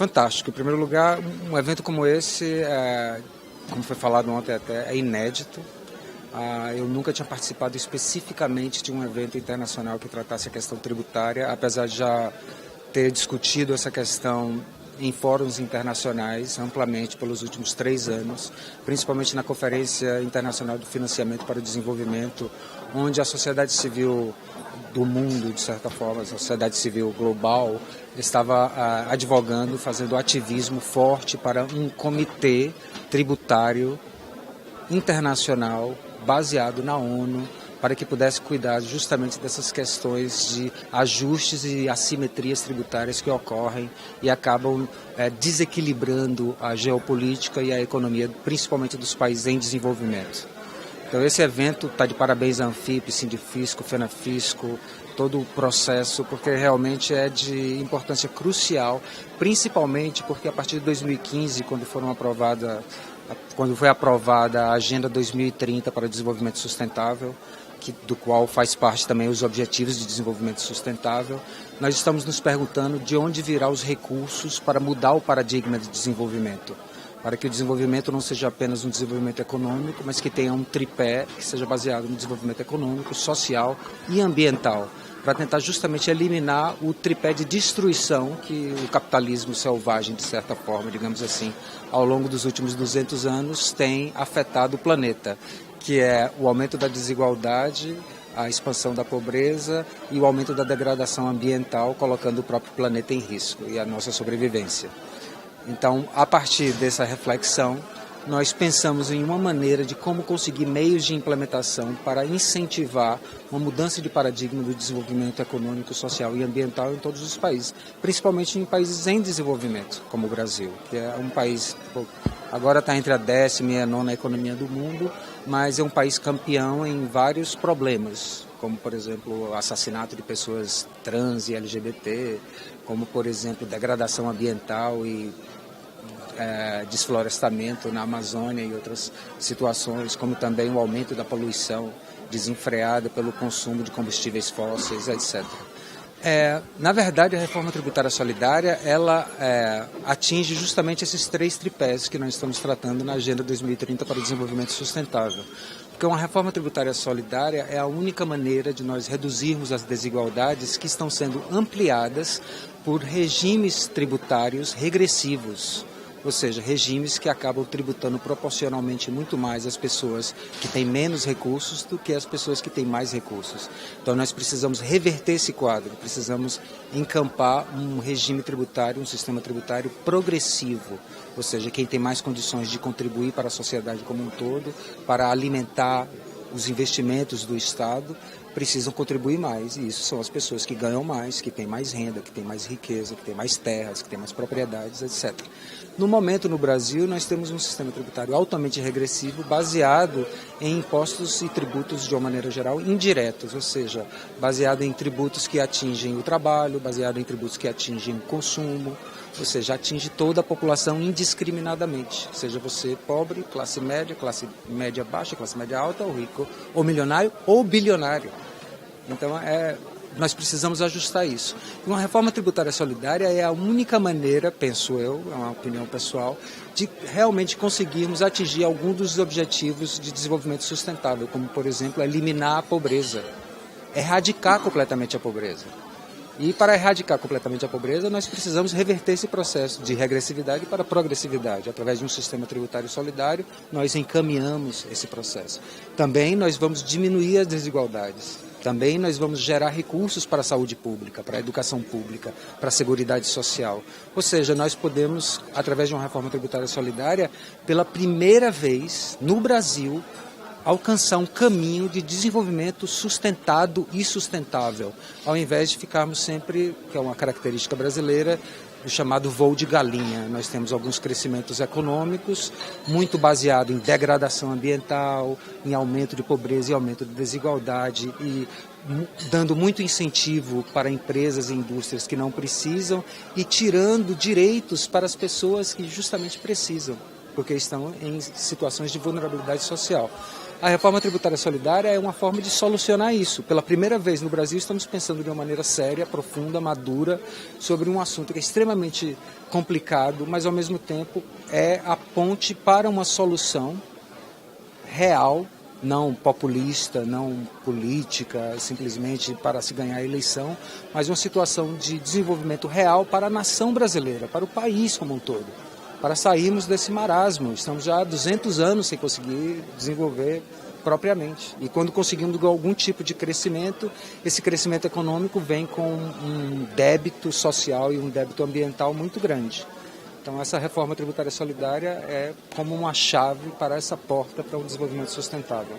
Fantástico. Em primeiro lugar, um evento como esse, como foi falado ontem até, é inédito. Eu nunca tinha participado especificamente de um evento internacional que tratasse a questão tributária, apesar de já ter discutido essa questão em fóruns internacionais amplamente pelos últimos 3 anos, principalmente na Conferência Internacional do Financiamento para o Desenvolvimento, onde a sociedade civil do mundo, de certa forma, a sociedade civil global, estava advogando, fazendo ativismo forte para um comitê tributário internacional baseado na ONU, para que pudesse cuidar justamente dessas questões de ajustes e assimetrias tributárias que ocorrem e acabam desequilibrando a geopolítica e a economia, principalmente dos países em desenvolvimento. Então esse evento está de parabéns à Anfip, Sindifisco, Fenafisco, todo o processo, porque realmente é de importância crucial, principalmente porque a partir de 2015, quando foi aprovada a Agenda 2030 para o Desenvolvimento Sustentável, do qual faz parte também os Objetivos de Desenvolvimento Sustentável, nós estamos nos perguntando de onde virá os recursos para mudar o paradigma de desenvolvimento, para que o desenvolvimento não seja apenas um desenvolvimento econômico, mas que tenha um tripé que seja baseado no desenvolvimento econômico, social e ambiental, para tentar justamente eliminar o tripé de destruição que o capitalismo selvagem, de certa forma, digamos assim, ao longo dos últimos 200 anos tem afetado o planeta, que é o aumento da desigualdade, a expansão da pobreza e o aumento da degradação ambiental, colocando o próprio planeta em risco e a nossa sobrevivência. Então, a partir dessa reflexão, nós pensamos em uma maneira de como conseguir meios de implementação para incentivar uma mudança de paradigma do desenvolvimento econômico, social e ambiental em todos os países, principalmente em países em desenvolvimento, como o Brasil, que é um país, agora está entre a 10ª e a 9ª economia do mundo, mas é um país campeão em vários problemas, como, por exemplo, o assassinato de pessoas trans e LGBT, como, por exemplo, degradação ambiental e desflorestamento na Amazônia e outras situações, como também o aumento da poluição desenfreada pelo consumo de combustíveis fósseis, etc. Na verdade, a reforma tributária solidária, ela atinge justamente esses 3 tripés que nós estamos tratando na Agenda 2030 para o Desenvolvimento Sustentável. Porque uma reforma tributária solidária é a única maneira de nós reduzirmos as desigualdades que estão sendo ampliadas por regimes tributários regressivos, ou seja, regimes que acabam tributando proporcionalmente muito mais as pessoas que têm menos recursos do que as pessoas que têm mais recursos. Então nós precisamos reverter esse quadro, precisamos encampar um regime tributário, um sistema tributário progressivo, ou seja, quem tem mais condições de contribuir para a sociedade como um todo, para alimentar os investimentos do Estado, precisam contribuir mais, e isso são as pessoas que ganham mais, que têm mais renda, que têm mais riqueza, que têm mais terras, que têm mais propriedades, etc. No momento, no Brasil, nós temos um sistema tributário altamente regressivo, baseado em impostos e tributos, de uma maneira geral, indiretos, ou seja, baseado em tributos que atingem o trabalho, baseado em tributos que atingem o consumo, ou seja, atinge toda a população indiscriminadamente, seja você pobre, classe média baixa, classe média alta, ou rico, ou milionário, ou bilionário. Então, nós precisamos ajustar isso. Uma reforma tributária solidária é a única maneira, penso eu, é uma opinião pessoal, de realmente conseguirmos atingir algum dos objetivos de desenvolvimento sustentável, como, por exemplo, eliminar a pobreza, erradicar completamente a pobreza. E para erradicar completamente a pobreza, nós precisamos reverter esse processo de regressividade para progressividade. Através de um sistema tributário solidário, nós encaminhamos esse processo. Também nós vamos diminuir as desigualdades. Também nós vamos gerar recursos para a saúde pública, para a educação pública, para a seguridade social. Ou seja, nós podemos, através de uma reforma tributária solidária, pela primeira vez no Brasil, alcançar um caminho de desenvolvimento sustentado e sustentável, ao invés de ficarmos sempre, que é uma característica brasileira, o chamado voo de galinha. Nós temos alguns crescimentos econômicos, muito baseado em degradação ambiental, em aumento de pobreza e aumento de desigualdade, e dando muito incentivo para empresas e indústrias que não precisam e tirando direitos para as pessoas que justamente precisam, porque estão em situações de vulnerabilidade social. A reforma tributária solidária é uma forma de solucionar isso. Pela primeira vez no Brasil, estamos pensando de uma maneira séria, profunda, madura, sobre um assunto que é extremamente complicado, mas ao mesmo tempo é a ponte para uma solução real, não populista, não política, simplesmente para se ganhar a eleição, mas uma situação de desenvolvimento real para a nação brasileira, para o país como um todo, para sairmos desse marasmo. Estamos já há 200 anos sem conseguir desenvolver propriamente. E quando conseguimos algum tipo de crescimento, esse crescimento econômico vem com um débito social e um débito ambiental muito grande. Então essa reforma tributária solidária é como uma chave para essa porta para um desenvolvimento sustentável.